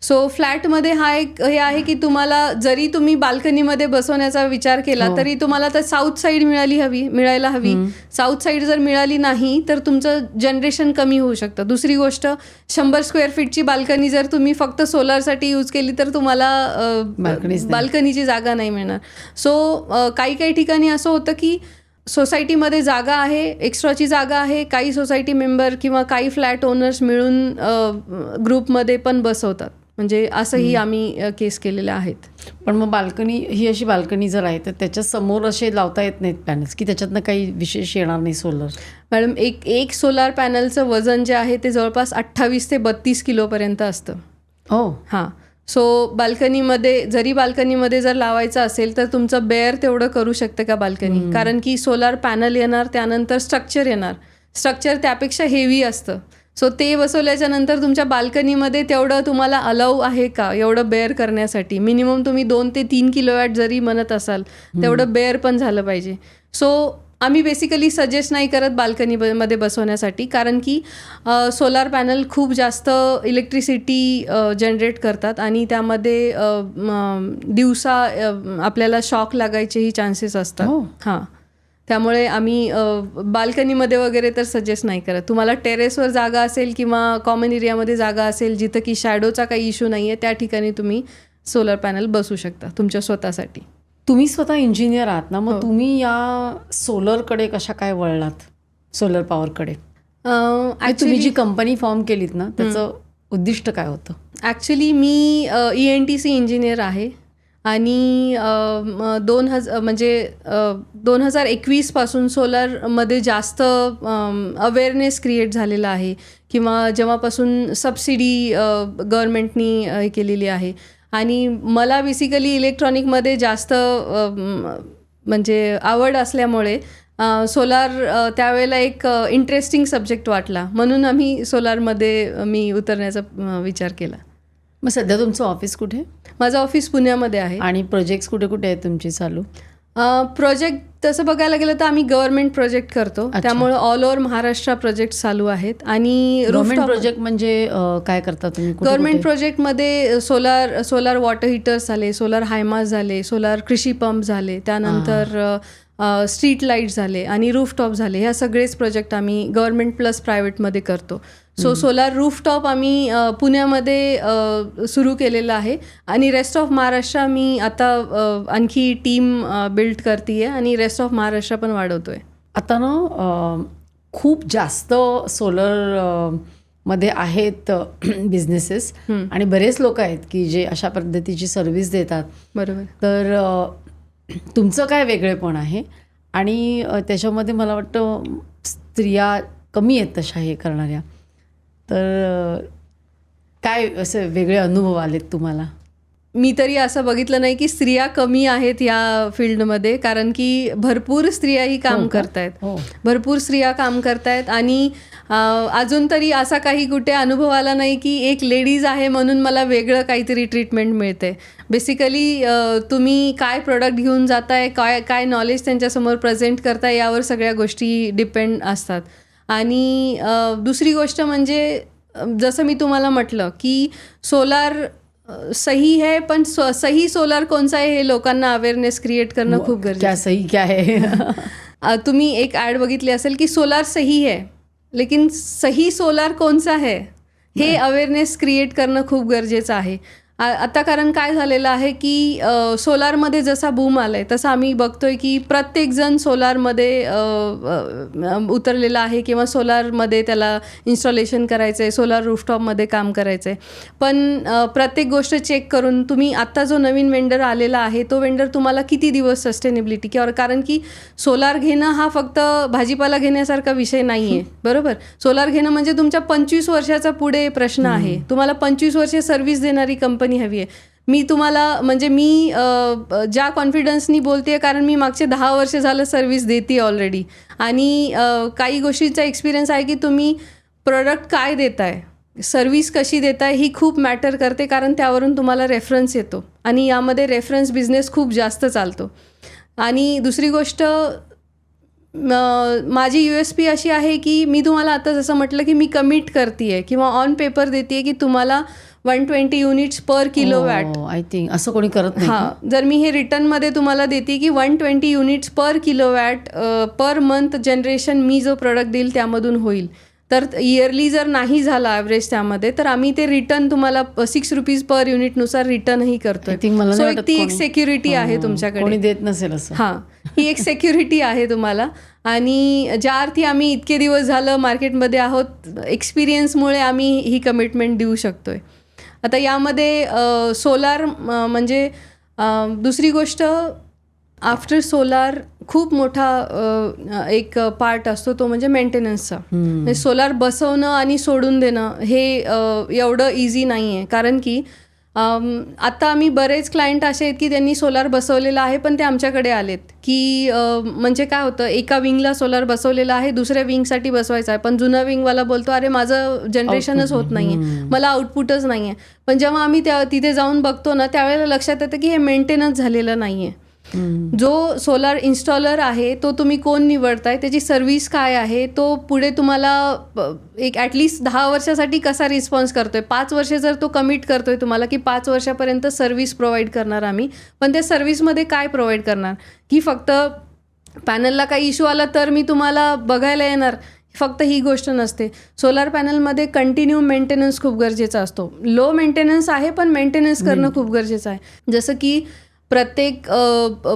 सो फ्लॅटमध्ये हा एक हे आहे की तुम्हाला जरी तुम्ही बाल्कनीमध्ये बसवण्याचा विचार केला हो. तरी तुम्हाला तर साऊथ साईड मिळायला हवी. साऊथ साईड जर मिळाली नाही तर तुमचं जनरेशन कमी होऊ शकतं. दुसरी गोष्ट 100 स्क्वेअर फीटची बाल्कनी जर तुम्ही फक्त सोलारसाठी यूज केली तर तुम्हाला बाल्कनीच नाही. बाल्कनीची जागा नाही मिळणार. सो काही ठिकाणी असं होतं की सोसायटीमध्ये जागा आहे, एक्स्ट्राची जागा आहे, काही सोसायटी मेंबर किंवा काही फ्लॅट ओनर्स मिळून ग्रुपमध्ये पण बसवतात. म्हणजे असंही आम्ही केस केलेले आहेत. पण मग बाल्कनी ही अशी बाल्कनी जर आहे तर त्याच्या समोर असे लावता येत नाहीत पॅनल्स की त्याच्यातनं काही विशेष येणार नाही सोलर? मॅडम एक सोलार पॅनलचं वजन जे आहे ते जवळपास 28 ते 32 किलोपर्यंत असतं. हो. हां. सो बाल्कनीमध्ये जर लावायचं असेल तर तुमचं बेअर तेवढं करू शकतं का बाल्कनी? कारण की सोलार पॅनल येणार, त्यानंतर स्ट्रक्चर येणार. स्ट्रक्चर त्यापेक्षा हेवी असतं. सो ते बसवल्याच्या नंतर तुमच्या बाल्कनीमध्ये तेवढं तुम्हाला अलाऊ आहे का एवढं बेअर करण्यासाठी? मिनिमम तुम्ही 2 ते 3 किलोवॅट जरी म्हणत असाल तेवढं बेअर पण झालं पाहिजे. सो आम्ही बेसिकली सजेस्ट नाही करत बाल्कनीमध्ये बसवण्यासाठी, कारण की सोलार पॅनल खूप जास्त इलेक्ट्रिसिटी जनरेट करतात आणि त्यामध्ये दिवसा आपल्याला शॉक लागायचेही चान्सेस असतात. हो. हां. त्यामुळे आम्ही बाल्कनीमध्ये वगैरे तर सजेस्ट नाही करत. तुम्हाला टेरेसवर जागा असेल किंवा कॉमन एरियामध्ये जागा असेल जिथं की शॅडोचा काही इश्यू नाही आहे, त्या ठिकाणी तुम्ही सोलर पॅनल बसवू शकता तुमच्या स्वतःसाठी. तुम्ही स्वतः इंजिनियर आहात ना, मग हो. तुम्ही या सोलरकडे कशा काय वळलात? सोलर पॉवरकडे तुम्ही जी कंपनी फॉर्म केलीत ना त्याचं उद्दिष्ट काय होतं? ॲक्च्युली मी ENTC इंजिनियर आहे आणि 2021 पासून सोलारमध्ये जास्त अवेअरनेस क्रिएट झालेला आहे किंवा जेव्हापासून सबसिडी गव्हर्नमेंटनी हे केलेली आहे. आणि मला बेसिकली इलेक्ट्रॉनिकमध्ये जास्त म्हणजे आवड असल्यामुळे सोलार त्यावेळेला एक इंटरेस्टिंग सब्जेक्ट वाटला, म्हणून आम्ही सोलारमध्ये मी उतरण्याचा विचार केला. मग सध्या तुमचं ऑफिस कुठे? माझं ऑफिस पुण्यामध्ये आहे. आणि प्रोजेक्ट्स कुठे कुठे आहेत तुमची चालू? प्रोजेक्ट तसं बघायला गेलं तर आम्ही गव्हर्नमेंट प्रोजेक्ट करतो. त्यामुळे ऑल ओव्हर महाराष्ट्र प्रोजेक्ट चालू आहेत. आणि गव्हर्नमेंट प्रोजेक्ट म्हणजे काय करता तुम्ही? गव्हर्नमेंट प्रोजेक्टमध्ये सोलार वॉटर हीटर्स झाले, सोलार हायमास झाले, सोलार कृषी पंप झाले, त्यानंतर स्ट्रीट लाईट झाले आणि रूफटॉप झाले. ह्या सगळेच प्रोजेक्ट आम्ही गव्हर्नमेंट प्लस प्रायव्हेटमध्ये करतो. सो सोलार रूफटॉप आम्ही पुण्यामध्ये सुरू केलेलं आहे आणि रेस्ट ऑफ महाराष्ट्र मी आता आणखी टीम बिल्ड करते आहे आणि रेस्ट ऑफ महाराष्ट्र पण वाढवतो आहे. आता ना खूप जास्त सोलर मध्ये आहेत बिझनेसेस आणि बरेच लोक आहेत की जे अशा पद्धतीची सर्व्हिस देतात. बरोबर. तर तुमचं काय वेगळेपण आहे? आणि त्याच्यामध्ये मला वाटतं स्त्रिया कमी आहेत तशा हे करणाऱ्या. तर काय असे वेगळे अनुभव आलेत तुम्हाला? मी तरी असं बघितलं नाही की स्त्रिया कमी आहेत या फील्डमध्ये, कारण की भरपूर स्त्रियाही काम करतायत. भरपूर स्त्रिया काम करतायत आणि अजून तरी असा काही कुठे अनुभव आला नाही की एक लेडीज आहे म्हणून मला वेगळं काहीतरी ट्रीटमेंट मिळते. बेसिकली तुम्ही काय प्रोडक्ट घेऊन जाताय, काय नॉलेज त्यांच्यासमोर प्रेझेंट करताय यावर सगळ्या गोष्टी डिपेंड असतात. आणि दुसरी गोष्ट म्हणजे जसं मी तुम्हाला म्हटलं की सोलार सही है, पण सही सोलार कोणचा आहे हे लोकांना अवेअरनेस क्रिएट करणं खूप गरजेचं आहे. सही क्या है? तुम्ही एक ॲड बघितली असेल की सोलार सही है, लेकिन सही सोलार कोणचा है हे अवेअरनेस क्रिएट करणं खूप गरजेचं आहे. आता कारण काय झालेलं आहे की सोलारमध्ये जसा बूम आला आहे तसं आम्ही बघतोय की प्रत्येकजण सोलारमध्ये उतरलेला आहे किंवा सोलारमध्ये त्याला इन्स्टॉलेशन करायचं आहे, सोलार रूफटॉपमध्ये काम करायचं आहे. पण प्रत्येक गोष्ट चेक करून तुम्ही आत्ता जो नवीन वेंडर आलेला आहे तो वेंडर तुम्हाला किती दिवस सस्टेनेबिलिटी किंवा, कारण की सोलार घेणं हा फक्त भाजीपाला घेण्यासारखा विषय नाही आहे. बरोबर. सोलार घेणं म्हणजे तुमच्या 25 वर्षाचा पुढे प्रश्न आहे. तुम्हाला 25 वर्षे सर्व्हिस देणारी कंपनी हवी आहे. मी तुम्हाला म्हणजे मी ज्या कॉन्फिडन्सनी बोलते कारण मी मागचे 10 वर्ष झालं सर्व्हिस देते ऑलरेडी. आणि काही गोष्टीचा एक्सपिरियन्स आहे की तुम्ही प्रोडक्ट काय देताय, सर्व्हिस कशी देताय ही खूप मॅटर करते, कारण त्यावरून तुम्हाला रेफरन्स येतो आणि यामध्ये रेफरन्स बिझनेस खूप जास्त चालतो. आणि दुसरी गोष्ट माझी USP अशी आहे की मी तुम्हाला आता जसं म्हटलं की मी कमिट करते आहे किंवा ऑन पेपर देते आहे की तुम्हाला 120 units per kilowatt. I think असं कोणी करत नाही. हां, जर मी हे रिटर्नमध्ये तुम्हाला देते की 120 युनिट्स पर किलोवॅट पर मंथ जनरेशन मी जो प्रोडक्ट देईल त्यामधून होईल. तर इयरली जर नाही झाला ॲव्हरेज त्यामध्ये, तर आम्ही ते रिटर्न तुम्हाला ₹6 पर युनिटनुसार रिटर्नही करतोय. I think मला सो नाही एक वाटत ती एक कोणी- सिक्युरिटी आहे कोणी तुमच्याकडे. देत नसेल असं. हां, ही एक सिक्युरिटी आहे तुम्हाला. आणि ज्या अर्थी आम्ही इतके दिवस झालं मार्केटमध्ये आहोत, एक्सपिरियन्समुळे आम्ही ही कमिटमेंट देऊ शकतोय. आता यामध्ये सोलार म्हणजे दुसरी गोष्ट, आफ्टर सोलार खूप मोठा एक पार्ट असतो, तो म्हणजे मेंटेनन्सचा. म्हणजे सोलार बसवणं आणि सोडून देणं हे एवढं इझी नाही आहे. कारण की आता आम्ही बरेच क्लायंट असे आहेत की त्यांनी सोलार बसवलेलं आहे, पण ते आमच्याकडे आलेत की म्हणजे काय होतं, एका विंगला सोलार बसवलेला आहे, दुसऱ्या विंगसाठी बसवायचा आहे, पण जुना विंगवाला बोलतो अरे माझं जनरेशनच होत नाही आहे, मला आउटपुटच नाही आहे. पण जेव्हा आम्ही तिथे जाऊन बघतो ना, त्यावेळेला लक्षात येतं की हे मेंटेनन्स झालेलं नाही आहे. जो सोलार इन्स्टॉलर आहे तो तुम्ही कोण निवडताय, त्याची सर्व्हिस काय आहे, तो पुढे तुम्हाला एक ॲटलिस्ट 10 वर्षासाठी कसा रिस्पॉन्स करतोय. 5 वर्षे जर तो कमिट करतोय तुम्हाला की 5 वर्षापर्यंत सर्व्हिस प्रोव्हाइड करणार आम्ही, पण त्या सर्व्हिसमध्ये काय प्रोव्हाइड करणार, की फक्त पॅनलला काही इश्यू आला तर मी तुम्हाला बघायला येणार, फक्त ही गोष्ट नसते. सोलार पॅनलमध्ये कंटिन्यू मेंटेनन्स खूप गरजेचा असतो. लो मेंटेनन्स आहे, पण मेंटेनन्स करणं खूप गरजेचं आहे. जसं की प्रत्येक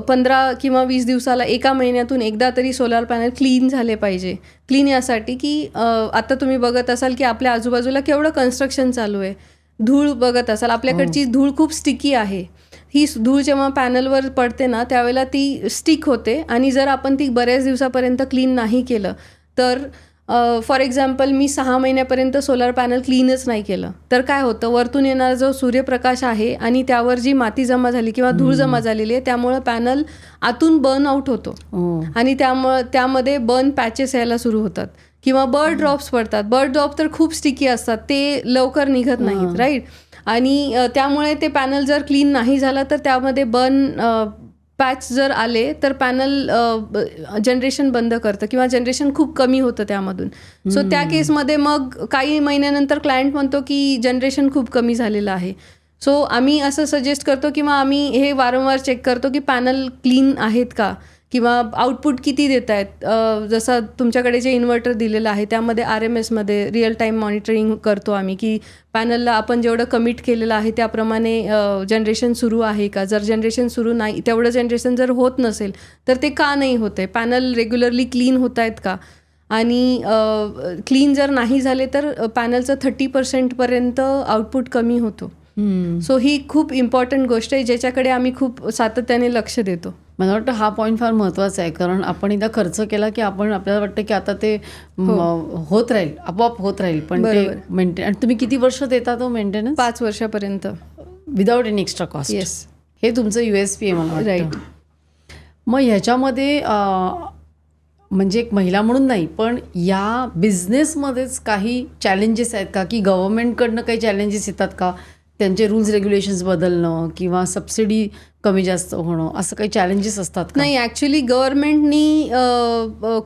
15 किंवा 20 दिवसाला, एका महिन्यातून एकदा तरी सोलार पॅनल क्लीन झाले पाहिजे. क्लीन यासाठी की आता तुम्ही बघत असाल की आपल्या आजूबाजूला केवढं कन्स्ट्रक्शन चालू आहे, धूळ बघत असाल, आपल्याकडची धूळ खूप स्टिकी आहे. ही धूळ जेव्हा पॅनलवर पडते ना, त्यावेळेला ती स्टिक होते, आणि जर आपण ती बऱ्याच दिवसापर्यंत क्लीन नाही केलं तर फॉर एक्झाम्पल मी 6 महिन्यापर्यंत सोलार पॅनल क्लीनच नाही केलं तर काय होतं, वरतून येणारा जो सूर्यप्रकाश आहे आणि त्यावर जी माती जमा झाली किंवा धूळ जमा झालेली आहे, त्यामुळं पॅनल आतून बर्न आउट होतो आणि त्यामध्ये बर्न पॅचेस यायला सुरू होतात किंवा बर्ड ड्रॉप्स पडतात. बर्ड ड्रॉप तर खूप स्टिकी असतात, ते लवकर निघत नाहीत, राईट. आणि त्यामुळे ते पॅनल जर क्लीन नाही झाला तर त्यामध्ये बर्न पॅच जर आले तर पॅनल जनरेशन बंद करतं किंवा जनरेशन खूप कमी होतं त्यामधून. सो त्या केसमध्ये मग काही महिन्यानंतर क्लायंट म्हणतो की जनरेशन खूप कमी झालेलं आहे. सो आम्ही असं सजेस्ट करतो किंवा आम्ही हे वारंवार चेक करतो की पॅनल क्लीन आहेत का किंवा आउटपुट किती देत आहेत. जसं तुमच्याकडे जे इन्व्हर्टर दिलेलं आहे त्यामध्ये RMSमध्ये रिअल टाईम मॉनिटरिंग करतो आम्ही की पॅनलला आपण जेवढं कमिट केलेलं आहे त्याप्रमाणे जनरेशन सुरू आहे का. जर जनरेशन सुरू नाही, तेवढं जनरेशन जर होत नसेल तर ते का नाही होत आहे, पॅनल रेग्युलरली क्लीन होत आहेत का. आणि क्लीन जर नाही झाले तर पॅनलचं 30% आउटपुट कमी होतो. सो ही खूप इम्पॉर्टंट गोष्ट आहे ज्याच्याकडे आम्ही खूप सातत्याने लक्ष देतो. मला वाटतं हा पॉईंट फार महत्त्वाचा आहे, कारण आपण एकदा खर्च केला की आपल्याला वाटतं की आता ते होत राहील, आपोआप होत राहील, पण ते मेंटेन. आणि तुम्ही किती वर्ष देता तो मेंटेनन्स? 5 वर्षापर्यंत without any extra cost. Yes, हे तुमचं USP आहे मला वाटतं. राईट. मग ह्याच्यामध्ये म्हणजे एक महिला म्हणून नाही, पण या बिझनेसमध्येच काही चॅलेंजेस आहेत का, की गव्हर्नमेंटकडनं काही चॅलेंजेस येतात का, त्यांचे रूल्स रेग्युलेशन्स बदलणं किंवा सबसिडी कमी जास्त होणं, असं काही चॅलेंजेस असतात का? नाही, ॲक्च्युली गव्हर्नमेंटनी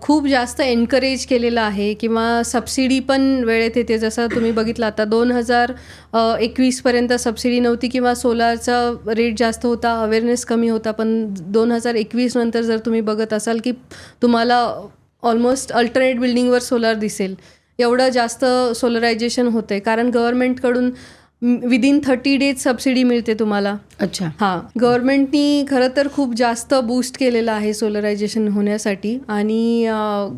खूप जास्त एनकरेज केलेलं आहे किंवा सबसिडी पण वेळेत येते. जसं तुम्ही बघितलं आता 2021पर्यंत सबसिडी नव्हती किंवा सोलारचा रेट जास्त होता, अवेअरनेस कमी होता. पण 2021 नंतर जर तुम्ही बघत असाल की तुम्हाला ऑलमोस्ट अल्टरनेट बिल्डिंगवर सोलार दिसेल, एवढं जास्त सोलरायझेशन होतं आहे. कारण गव्हर्नमेंटकडून विदिन 30 डेज सबसिडी मिळते तुम्हाला. अच्छा. हां, गव्हर्नमेंटनी खरं तर खूप जास्त बूस्ट केलेलं आहे सोलरायझेशन होण्यासाठी आणि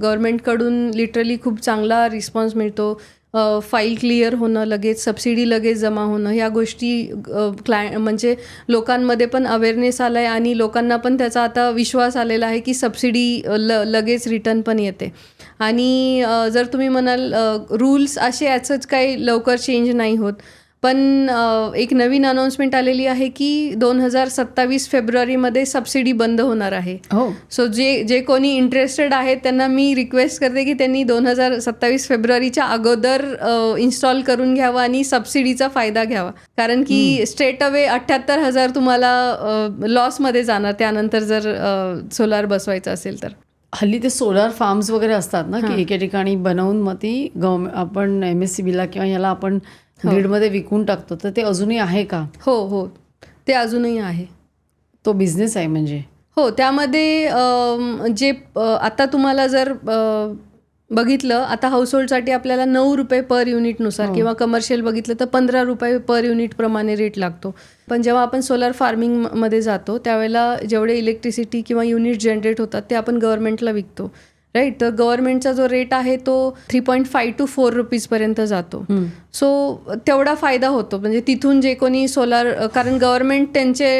गव्हर्नमेंटकडून लिटरली खूप चांगला रिस्पॉन्स मिळतो. फाईल क्लिअर होणं, लगेच सबसिडी लगेच जमा होणं, ह्या गोष्टी म्हणजे लोकांमध्ये पण अवेअरनेस आला आहे आणि लोकांना पण त्याचा आता विश्वास आलेला आहे की सबसिडी लगेच रिटर्न पण येते. आणि जर तुम्ही म्हणाल रूल्स असे याचंच काही लवकर चेंज नाही होत, पण एक नवीन अनाऊन्समेंट आलेली आहे की 2027 फेब्रुवारीमध्ये सबसिडी बंद होणार आहे. सो जे कोणी इंटरेस्टेड आहेत त्यांना मी रिक्वेस्ट करते की त्यांनी 2027 फेब्रुवारीच्या अगोदर इन्स्टॉल करून घ्यावं आणि सबसिडीचा फायदा घ्यावा. कारण की स्ट्रेट अवे 78,000 तुम्हाला लॉसमध्ये जाणार त्यानंतर जर सोलार बसवायचं असेल तर. हल्ली ते सोलार फार्म्स वगैरे असतात ना, की एके ठिकाणी बनवून मग ती आपण MSCBला किंवा ह्याला आपण ग्रीडमध्ये विकून टाकतो, तर ते अजूनही आहे का? हो हो, ते अजूनही आहे. तो बिझनेस आहे म्हणजे? हो, त्यामध्ये आता तुम्हाला जर बघितलं, आता हाऊसहोल्डसाठी आपल्याला ₹9 पर युनिटनुसार किंवा कमर्शियल बघितलं तर ₹15 पर युनिट प्रमाणे रेट लागतो. पण जेव्हा आपण सोलार फार्मिंगमध्ये जातो त्यावेळेला जेवढे इलेक्ट्रिसिटी किंवा युनिट जनरेट होतात ते आपण गव्हर्नमेंटला विकतो, राईट. तर गव्हर्नमेंटचा जो रेट आहे तो 3.5 to 4 रुपीजपर्यंत जातो. सो तेवढा फायदा होतो. म्हणजे तिथून जे कोणी सोलार, कारण गव्हर्नमेंट त्यांचे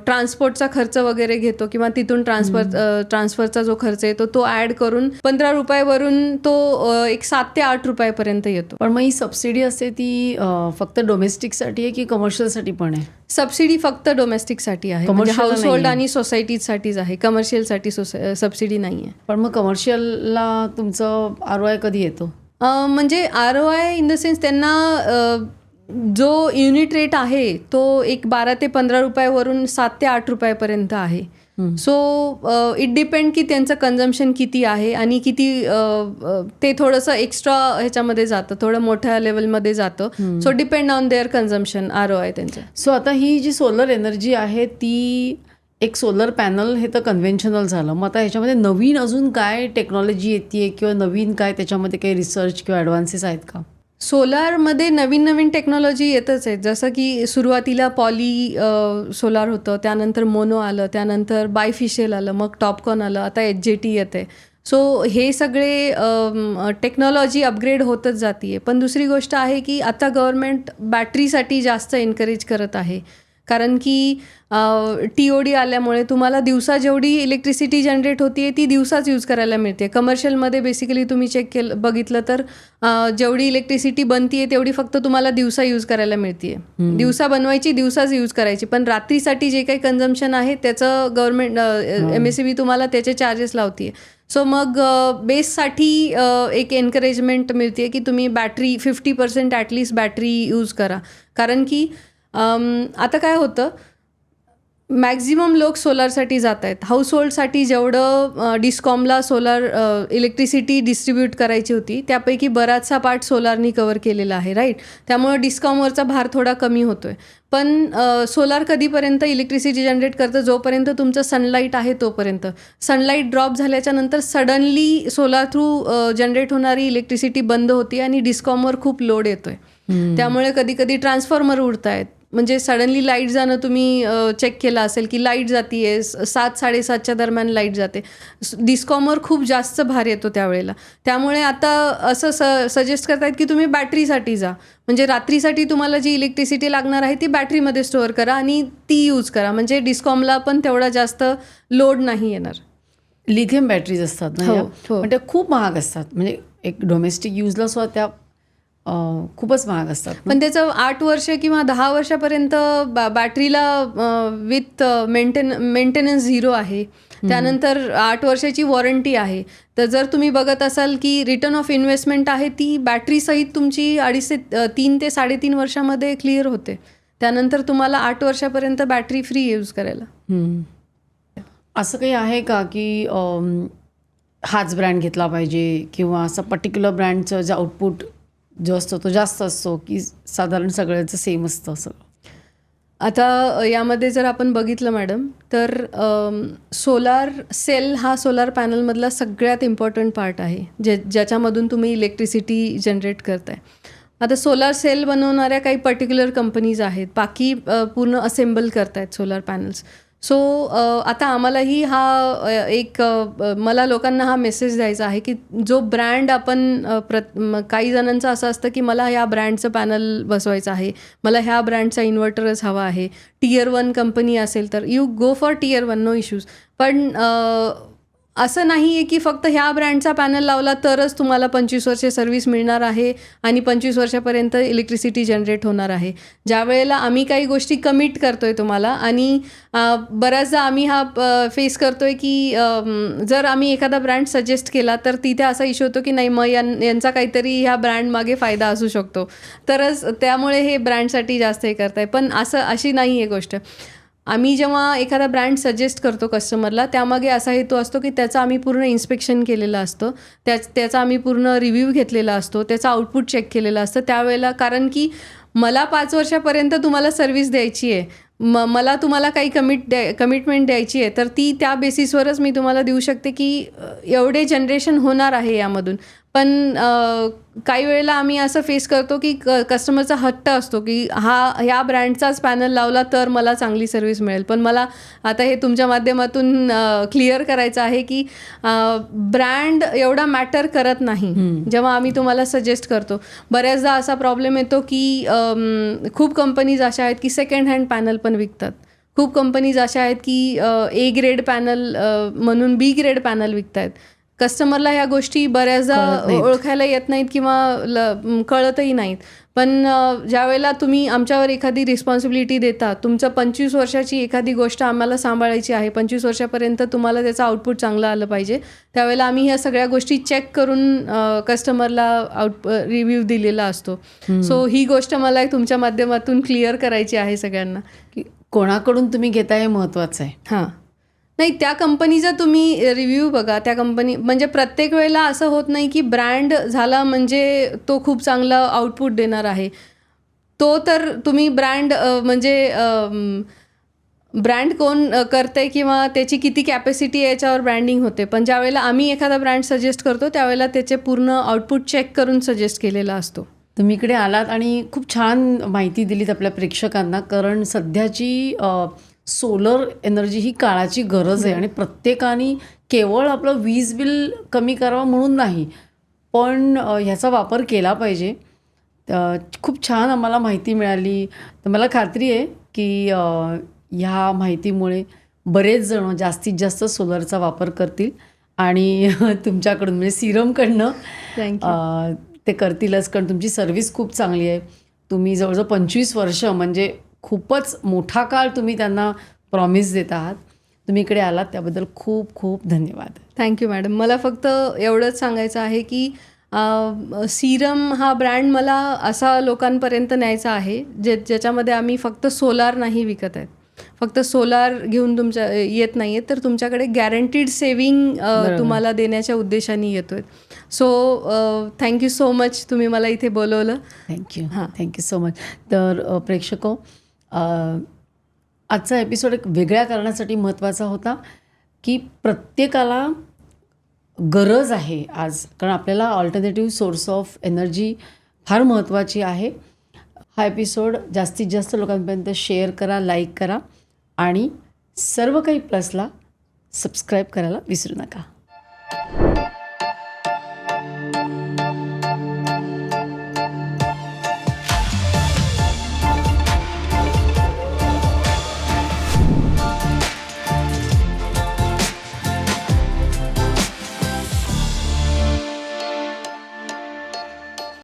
ट्रान्सपोर्टचा खर्च वगैरे घेतो किंवा तिथून ट्रान्सफरचा जो खर्च येतो तो ॲड करून ₹15 तो एक 7 ते 8 रुपयापर्यंत येतो. पण मग ही सबसिडी असते ती फक्त डोमेस्टिकसाठी आहे की कमर्शियलसाठी पण आहे? सबसिडी फक्त डोमेस्टिकसाठी आहे, म्हणजे हाऊसहोल्ड आणि सोसायटीसाठीच आहे. कमर्शियलसाठी सबसिडी नाही आहे. पण मग कमर्शियलला तुमचं ROI कधी येतो? म्हणजे ROI इन द सेन्स त्यांना जो युनिट रेट आहे तो एक 12 ते 15 रुपयावरून 7 ते 8 रुपयापर्यंत आहे. सो इट डिपेंड की त्यांचं कन्झम्पशन किती आहे आणि किती ते थोडंसं एक्स्ट्रा ह्याच्यामध्ये जातं, थोडं मोठ्या लेवलमध्ये जातं. So depend on their consumption ROI त्यांचं. सो आता ही जी सोलर एनर्जी आहे ती एक सोलर पॅनल हे तर कन्व्हेन्शनल झालं. मग आता ह्याच्यामध्ये नवीन अजून काय टेक्नॉलॉजी येते किंवा नवीन काय त्याच्यामध्ये काही रिसर्च किंवा ॲडव्हान्सेस आहेत का? सोलारमध्ये नवीन नवीन टेक्नॉलॉजी येतच आहेत. जसं की सुरुवातीला पॉली सोलार होतं, त्यानंतर मोनो आलं, त्यानंतर बायफिशियल आलं, मग टॉपकॉन आलं, आता HJT येते. सो हे सगळे टेक्नॉलॉजी अपग्रेड होतच जाते. पण दुसरी गोष्ट आहे की आता गव्हर्नमेंट बॅटरीसाठी जास्त एनकरेज करत आहे. कारण की TOD आल्यामुळे तुम्हाला दिवसा जेवढी इलेक्ट्रिसिटी जनरेट होती ती दिवसाच यूज करायला मिळते. कमर्शियलमध्ये बेसिकली तुम्ही बघितलं तर जेवढी इलेक्ट्रिसिटी बनते तेवढी फक्त तुम्हाला दिवसा यूज करायला मिळते. दिवसा बनवायची, दिवसाच यूज करायची. पण रात्रीसाठी जे काही कन्झम्पशन आहे त्याचं गव्हर्नमेंट MSEB तुम्हाला त्याचे चार्जेस लावते. सो मग बेससाठी एक एनकरेजमेंट मिळते की तुम्ही बॅटरी 50% ॲटलिस्ट बॅटरी यूज करा. कारण की आता काय होतं, मॅक्झिमम लोक सोलारसाठी जात आहेत. हाऊसहोल्डसाठी जेवढं डिस्कॉमला सोलार इलेक्ट्रिसिटी डिस्ट्रीब्यूट करायची होती त्यापैकी बराचसा पार्ट सोलारनी कव्हर केलेला आहे, राईट. त्यामुळे डिस्कॉमवरचा भार थोडा कमी होतो आहे. पण सोलार कधीपर्यंत इलेक्ट्रिसिटी जनरेट करतं? जोपर्यंत तुमचं सनलाईट आहे तोपर्यंत. सनलाईट ड्रॉप झाल्याच्या नंतर सडनली सोलार थ्रू जनरेट होणारी इलेक्ट्रिसिटी बंद होती आणि डिस्कॉमवर खूप लोड येतो आहे. त्यामुळे कधी कधी ट्रान्सफॉर्मर उडत आहेत. म्हणजे सडनली लाईट जाणं तुम्ही चेक केलं असेल की लाईट जाते आहे, 7-7:30च्या दरम्यान लाईट जाते. डिस्कॉमवर खूप जास्त भार येतो त्यावेळेला. त्यामुळे आता असं सजेस्ट करतायत की तुम्ही बॅटरीसाठी जा. म्हणजे रात्रीसाठी तुम्हाला जी इलेक्ट्रिसिटी लागणार आहे ती बॅटरीमध्ये स्टोअर करा आणि ती यूज करा. म्हणजे डिस्कॉमला पण तेवढा जास्त लोड नाही येणार. लिथियम बॅटरीज असतात ना, पण त्या खूप महाग असतात. म्हणजे एक डोमेस्टिक यूजला सुद्धा त्या खूपच महाग असतात. पण त्याचं 8 वर्ष किंवा 10 वर्षापर्यंत बॅटरीला विथ मेंटेनन्स 0 आहे. त्यानंतर 8 वर्षाची वॉरंटी आहे. तर जर तुम्ही बघत असाल की रिटर्न ऑफ इन्व्हेस्टमेंट आहे ती बॅटरीसहित तुमची 3 ते 3.5 वर्षामध्ये क्लिअर होते. त्यानंतर तुम्हाला 8 वर्षापर्यंत बॅटरी फ्री यूज करायला. असं काही आहे का की हाच ब्रँड घेतला पाहिजे किंवा असं पर्टिक्युलर ब्रँडचं जे आउटपुट जो असतो तो जास्त असतो की साधारण सगळ्याचं सेम असतं असं? आता यामध्ये जर आपण बघितलं मॅडम तर सोलार सेल हा सोलार पॅनलमधला सगळ्यात इम्पॉर्टंट पार्ट आहे ज्याच्यामधून तुम्ही इलेक्ट्रिसिटी जनरेट करताय. आता सोलार सेल बनवणाऱ्या काही पर्टिक्युलर कंपनीज आहेत, बाकी पूर्ण असेंबल करतायत सोलार पॅनल्स. सो आता आम्हालाही मला लोकांना हा मेसेज द्यायचा आहे की जो ब्रँड आपण काही जणांचं असं असतं की मला ह्या ब्रँडचं पॅनल बसवायचं आहे, मला ह्या ब्रँडचा इन्व्हर्टरच हवा आहे. Tier 1 कंपनी असेल तर you go for Tier 1, no issues. पण असं नाही आहे की फक्त ह्या ब्रँडचा पॅनल लावला तरच तुम्हाला 25 वर्षे सर्व्हिस मिळणार आहे आणि 25 वर्षापर्यंत इलेक्ट्रिसिटी जनरेट होणार आहे. ज्या वेळेला आम्ही काही गोष्टी कमिट करतोय तुम्हाला आणि बऱ्याचदा आम्ही हा फेस करतोय की जर आम्ही एखादा ब्रँड सजेस्ट केला तर तिथे असा इश्यू होतो की नाही मग यांचा काहीतरी ह्या ब्रँड मागे फायदा असू शकतो, तरच त्यामुळे हे ब्रँडसाठी जास्त हे करताय. पण अशी नाही आहे गोष्ट. आम्ही जेव्हा एखादा ब्रँड सजेस्ट करतो कस्टमरला, त्यामागे असा हेतू असतो की त्याचं आम्ही पूर्ण इन्स्पेक्शन केलेलं असतं, त्याचा आम्ही पूर्ण रिव्ह्यू घेतलेला असतो, त्याचा आउटपुट चेक केलेलं असतं त्यावेळेला. कारण की मला 5 वर्षापर्यंत तुम्हाला सर्व्हिस द्यायची आहे, मला तुम्हाला काही कमिटमेंट द्यायची आहे, तर ती त्या बेसिसवरच मी तुम्हाला देऊ शकते की एवढे जनरेशन होणार आहे यामधून. पण काही वेळेला आम्ही असं फेस करतो की कस्टमरचा हट्ट असतो की ह्या ब्रँडचाच पॅनल लावला तर मला चांगली सर्व्हिस मिळेल. पण मला आता हे तुमच्या माध्यमातून क्लिअर करायचं आहे की ब्रँड एवढा मॅटर करत नाही जेव्हा आम्ही तुम्हाला सजेस्ट करतो. बऱ्याचदा असा प्रॉब्लेम येतो की खूप कंपनीज अशा आहेत की सेकंड हँड पॅनल पण विकतात. खूप कंपनीज अशा आहेत की A ग्रेड पॅनल म्हणून B ग्रेड पॅनल विकत आहेत. कस्टमरला ह्या गोष्टी बऱ्याचदा ओळखायला येत नाहीत किंवा कळतही नाहीत. पण ज्यावेळेला तुम्ही आमच्यावर एखादी रिस्पॉन्सिबिलिटी देता, तुमचं 25 वर्षाची एखादी गोष्ट आम्हाला सांभाळायची आहे, 25 वर्षापर्यंत तुम्हाला त्याचं आउटपुट चांगलं आलं पाहिजे, त्यावेळेला आम्ही ह्या सगळ्या गोष्टी चेक करून कस्टमरला रिव्ह्यू दिलेला असतो. सो ही गोष्ट मला तुमच्या माध्यमातून क्लिअर करायची आहे सगळ्यांना की कोणाकडून तुम्ही घेताय हे महत्त्वाचं आहे. हां, नाही, त्या कंपनीचा तुम्ही रिव्ह्यू बघा. त्या कंपनी म्हणजे प्रत्येक वेळेला असं होत नाही की ब्रँड झाला म्हणजे तो खूप चांगला आउटपुट देणार आहे. तो तर तुम्ही ब्रँड ब्रँड कोण करते किंवा त्याची किती कॅपॅसिटी याच्यावर ब्रँडिंग होते. पण ज्यावेळेला आम्ही एखादा ब्रँड सजेस्ट करतो त्यावेळेला त्याचे पूर्ण आउटपुट चेक करून सजेस्ट केलेला असतो. तुम्ही इकडे आलात आणि खूप छान माहिती दिलीत आपल्या प्रेक्षकांना. कारण सध्याची सोलर एनर्जी ही काळाची गरज आहे आणि प्रत्येकाने केवळ आपलं वीज बिल कमी करावं म्हणून नाही, पण ह्याचा वापर केला पाहिजे. खूप छान आम्हाला माहिती मिळाली. तर मला खात्री आहे की ह्या माहितीमुळे बरेच जण जास्तीत जास्त सोलरचा वापर करतील आणि तुमच्याकडून म्हणजे सिरमकडनं ते करतीलच. कारण तुमची सर्व्हिस खूप चांगली आहे. तुम्ही जवळजवळ 25 वर्ष म्हणजे खूपच मोठा काळ तुम्ही त्यांना प्रॉमिस देत आहात. तुम्ही इकडे आलात त्याबद्दल खूप खूप धन्यवाद. Thank you madam. मला फक्त एवढंच सांगायचं आहे की सीरम हा ब्रँड मला असा लोकांपर्यंत न्यायचा आहे ज्याच्यामध्ये आम्ही फक्त सोलार नाही विकत आहेत, फक्त सोलार घेऊन तुमच्या येत नाही आहेत, तर तुमच्याकडे गॅरंटीड सेविंग तुम्हाला देण्याच्या उद्देशाने येतो आहे. सो थँक्यू सो मच, तुम्ही मला इथे बोलवलं. Thank you so much. तर प्रेक्षको, आजचा एपिसोड एक वेगळ्या कारणासाठी महत्त्वाचा होता की प्रत्येकाला गरज आहे आज, कारण आपल्याला ऑल्टरनेटिव्ह सोर्स ऑफ एनर्जी फार महत्त्वाची आहे. हा एपिसोड जास्तीत जास्त लोकांपर्यंत शेअर करा, लाईक करा आणि सर्व काही प्लसला सबस्क्राईब करायला विसरू नका.